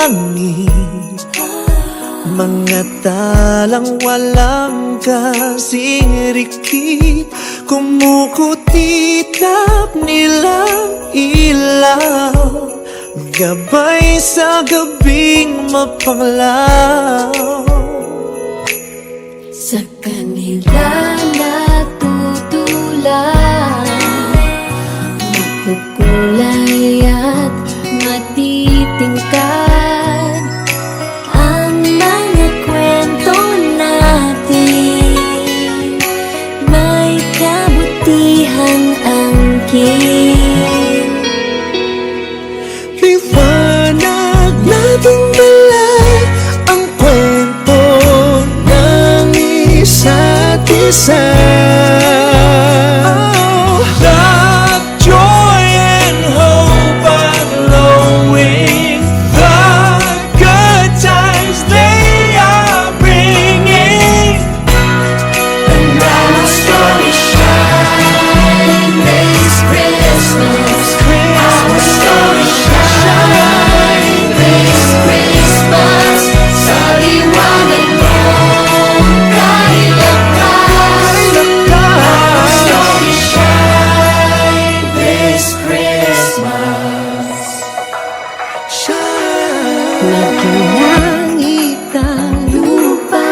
hangin, mga talang walang kasing rikit, kumukutitap nilang ilaw, gabay sa gabing mapanglaw. Sa kanila natutulan, makukulay at matitingkad ang mga kwento natin, may kabutihang angkin. Liwanag nating dala ang kwento ng isa't isa. Love, joy, and hope are glowing. The good times they are bringing. And our story shine this Christmas. Our story shine this Christmas. Sa liwanag mo kahit lakas. Our story shine this Christmas. Nagkinangit ang lupa,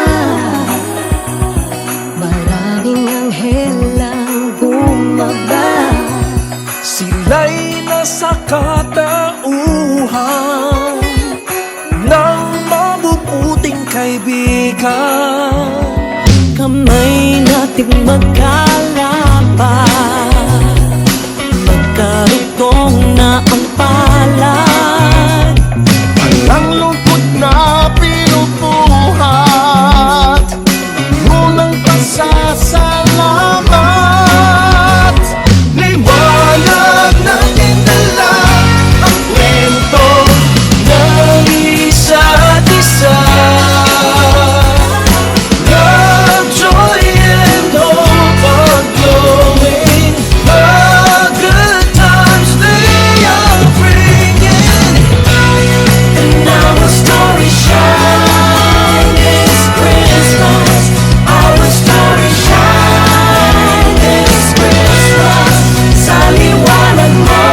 maraming anghel ang bumaba. Sila'y nasa katauhan ng mabubuting kaibigan. Kamay natin magkalapat, magkarugtong na ang palad. Walang lungkot na pinupuhat, ngunang pasasalamat. Liwanag natin dala ang kwento ng isa't isa. Love, joy, and hope are glowing. The good times they are bringing. And our story shine this Christmas. Our story shine this Christmas. Sa liwanag mo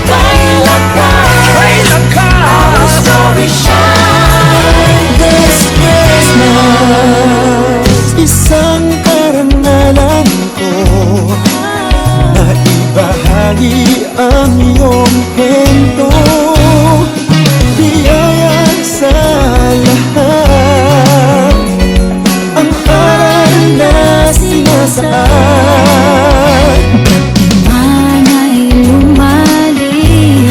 kay lakas. Our story shine this Christmas. Isang karangalan ko na ibahagi ang iyong kwento. Biyaya sa lahat, ang aral na sinasaad. Man ay lumalim,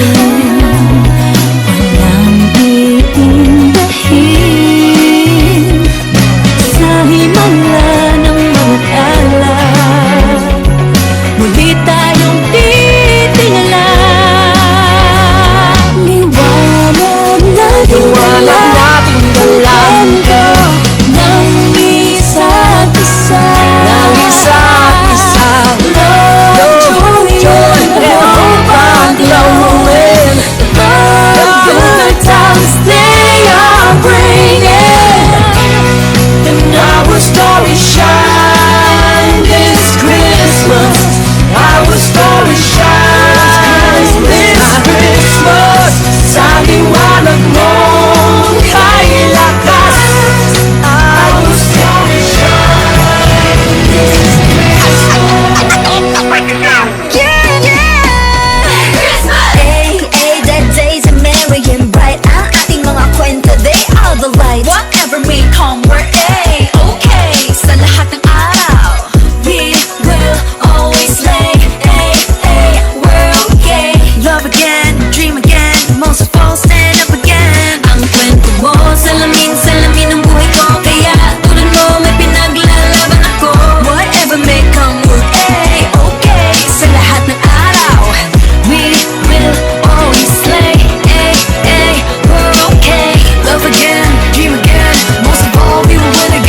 walang iindahin. Sa himala ng mga alay, muli tayong titingala. Liwanag nating dala ang kwento ng isa't isa. Love, joy, and hope are glowing. The good times they are bringing. And our story shine this Christmas. Our story shine this Christmas. Sa liwanag mo kay lakas. Our story shine this the days are merry and bright. Ang ating mga kwento, they are the light. Whatever may come, we're okay. Sa lahat ng araw, we will always slay. We're okay. Love again, dream again, most of all stand up again. Ang kwento mo, salamin ng buhay ko. Kaya tulad mo, may pinaglalaban ako. Whatever may come, we're okay. Sa lahat ng araw, we will always slay. We're okay. Love again, dream again, most of all we will win again.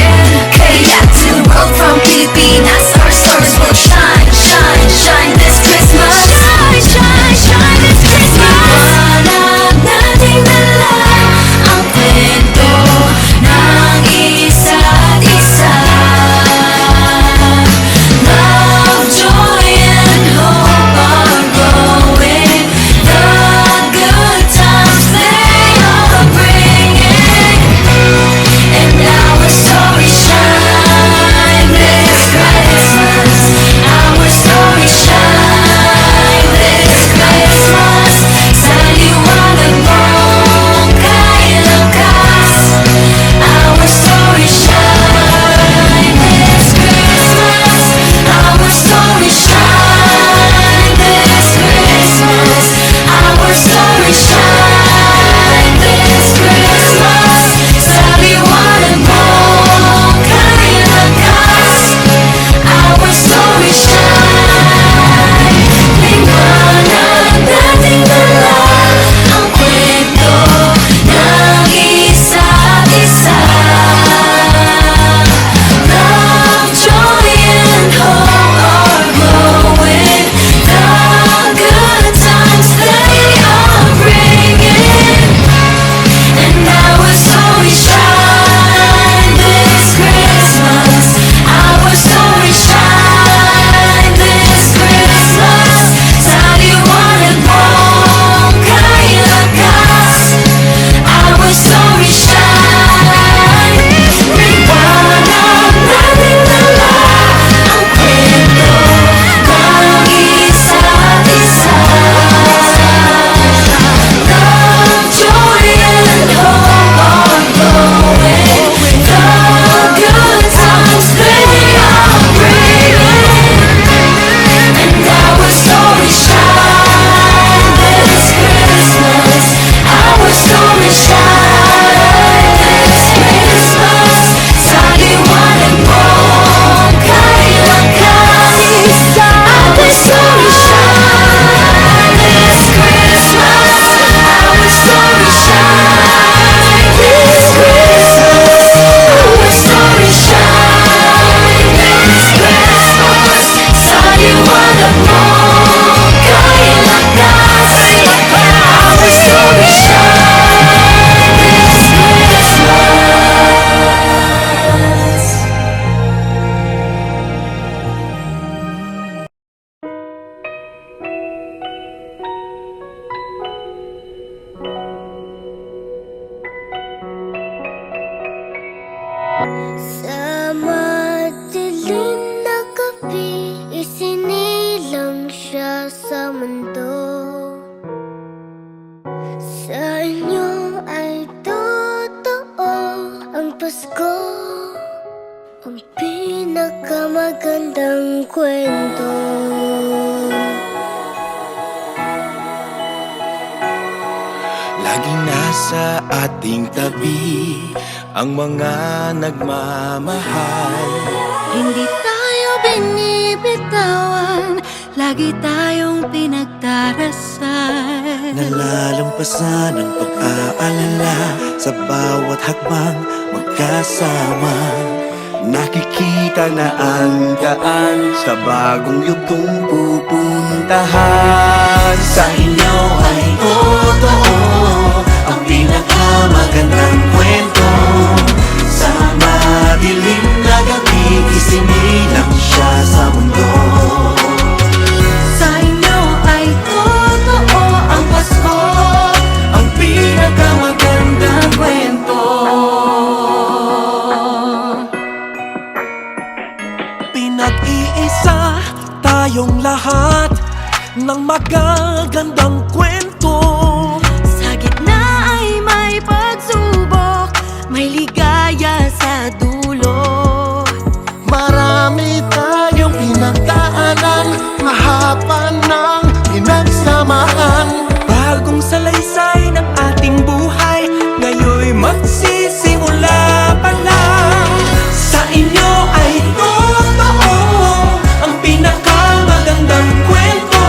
Sa madilim na gabi, isinilang siya sa mundo. Sa inyo ay totoo ang Pasko, ang pinakamagandang kwento. Laging nasa ating tabi ang mga nagmamahal. Hindi tayo binibitawan, lagi tayong pinagdarasal. Nalalampasan ang pag-aalala sa bawat hakbang magkasama. Nakikita na ang daan sa bagong yugtong pupuntahan. Sa inyo ay totoo ang pinakamagandang kwento. Sa madilim na gabi, isinilang siya sa mundo. Sa inyo ay totoo ang Pasko, Ang pinakamagandang kwento. Pinag-iisa tayong lahat ng magagandang kwento. sa gitna ay may pagsubok, may ligaya sa dulo. Marami tayong pinagdaanan, mahaba ng pinagsamahan. Bagong salaysay ng ating buhay, ngayon'y magsisimula pa lang. Sa inyo ay totoo ang pinakamagandang kwento.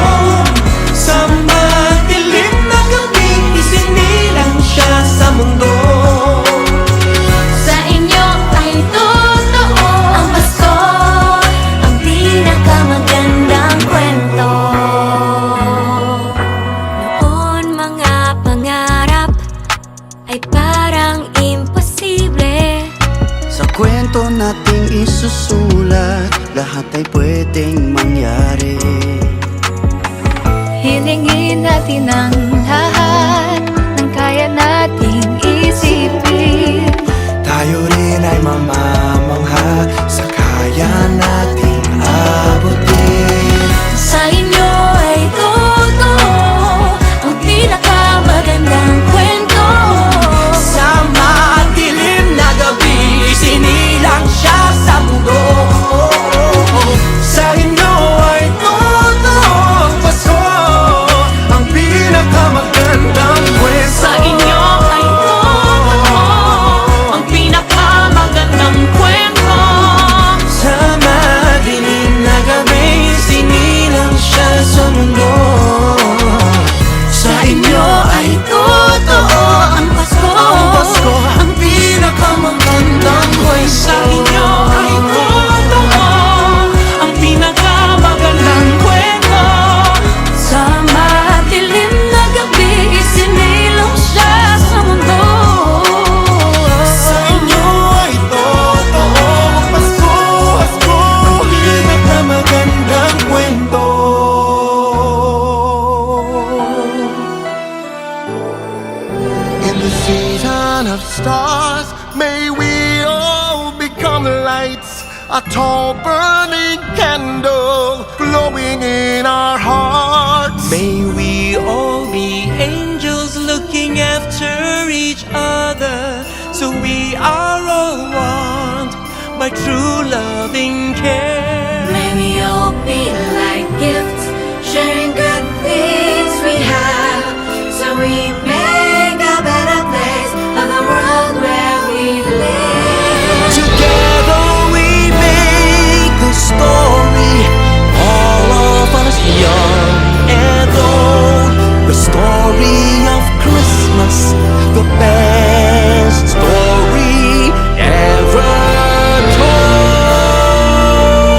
Sa madilim na gabi, isinilang siya sa mundo. Sa inyo ay totoo ang Pasko, ang pinakamagandang kwento. Noon mga pangarap ay parang imposible. Sa kwento nating isusulat, lahat ay pwedeng mangyari. Hilingin natin ang lahat ng kaya nating isipin. Tayo rin ay mamamangha sa kaya nating abutin. Sa inyo ay totoo ang pinakamagandang kwento. Sa madilim na gabi, isinilang siya sa mundo. Sa inyo ay totoo ang Pasko, ang pinakamagandang kwento. Sa inyo ay totoo ang pinakamagandang kwento. Sa madilim na gabi, isinilang siya sa mundo. Sa inyo ay totoo ang Pasko, ang Pasko, ang pinakamagandang kwento. Sa inyo ay totoo ang pinakamagandang kwento. Sa madilim na gabi, isinilang siya sa mundo. Sa inyo ay totoo ang Pasko, Pasko, ang pinakamagandang kwento. In the season of stars, may we all become lights, a tall burning candle glowing in our hearts. May we all be angels looking after each other, so we are all one by true loving care. May we all be like gifts, sharing good things we have, so we make a better place of the world where we live. Together we make a story, all of us young and old. The story of Christmas, the best story ever told.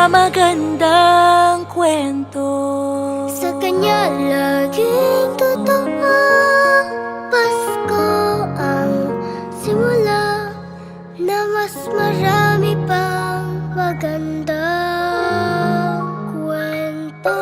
magandang kwento. Sa kanya laging totoo. Pasko ang simula na mas marami pang magandang kwento.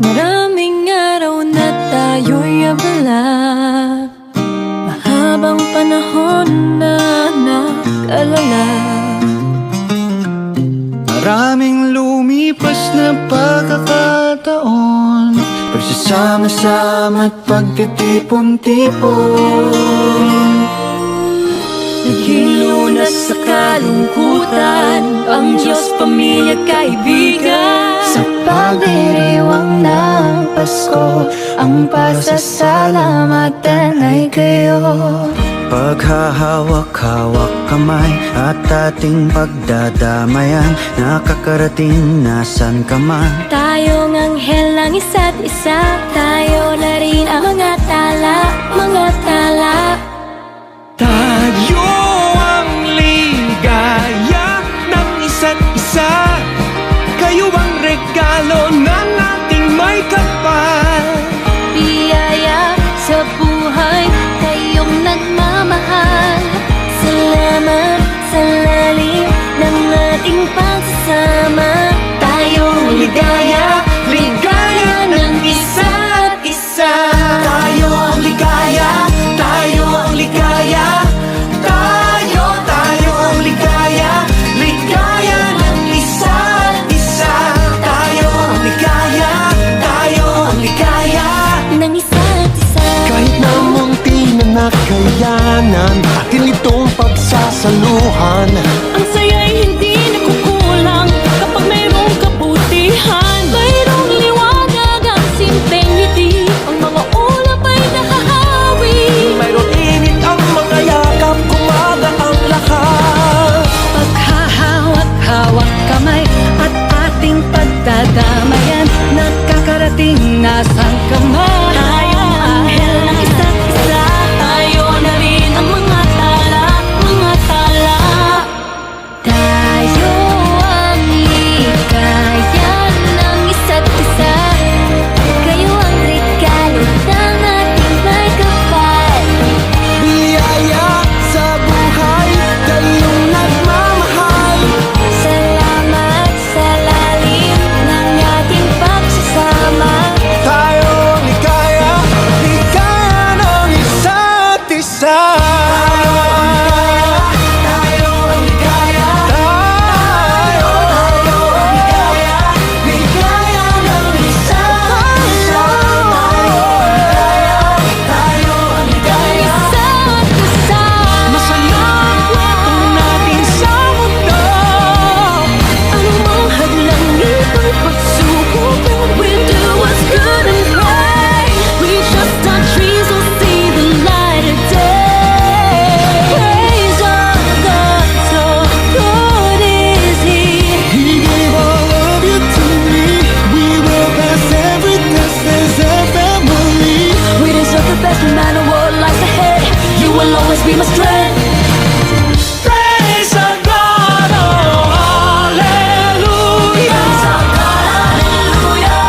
Maraming araw na tayo'y abala, mahabang panahon na nag-alala. Maraming lumipas na pagkakataon, pagsasama-sama at pagtitipon-tipon. Naghilunas sa kalungkutan ang Diyos, pamilya, kaibigan. Sa pagdiriwang ng Pasko, ang pasasalamatan ay kayo. Paghahawak-hawak kamay at ating pagdadamayan, nakakarating nasan ka man. Tayong anghel ng isa't isa, tayo na rin ang mga tala, mga tala. Tayo ang ligaya ng isa't isa. Kayo ang regalo ng ating may kapal. Biyaya sa buhay, kayong nagmamahal. Salamat sa lalim ng ating pagsasama. Tayong ligaya, ligaya ng isa't isa. Tayo ang ligaya, tayo ang ligaya. Tayo ang ligaya, ligaya ng isa't isa. Tayo ang ligaya, tayo ang ligaya. Ng isa't isa. Kahit na munti na nakayanan, atin itong pagsasaluhan. Ang saya'y hindi nakukulang kapag mayroong kabutihan. Mayroong liwanag ang simpleng ngiti, ang mga ulap ay nahahawi. Mayroon init ang mga yakap, kumaga ang lahat. Paghahawak-hawak kamay at ating pagdadamayan, nakakarating na sang kamay. Tayong anghel ng isa't isa, tayo na rin ang mga tala, mga tala. Tayo ang ligaya ng isa't isa, kayo ang regalo ng ating may kapal. Biyaya sa buhay, kayong nagmamahal. Salamat sa lalim ng ating pagsasama. Tayo ang ligaya, ligaya ng isa't isa. Tayo ang ligaya, tayo ang ligaya, ligaya ng isa't isa. Tayo ang ligaya, Isa't isa. masaya ang kwento natin sa mundo. Anumang hadlang ito'y pagsubok, we'll do what's good and right. We trust our trees will see the light of day. Praise our God, so good is He. He gave all of you to me. We will pass every test as a family. We deserve the best no matter what lies ahead. You will always be my strength. Praise our God, oh hallelujah. Praise our God, hallelujah.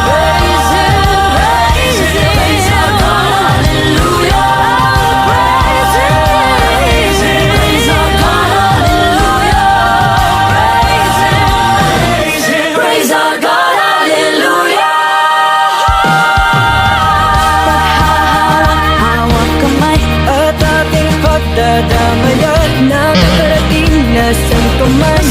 Praise Him, praise Him. Praise our God, hallelujah. Praise Him, praise Him. Praise our God, hallelujah. Praise Him, praise our God, hallelujah. Paghahawak kamay at ating pagdadamayan, nakakarating na saan ka man.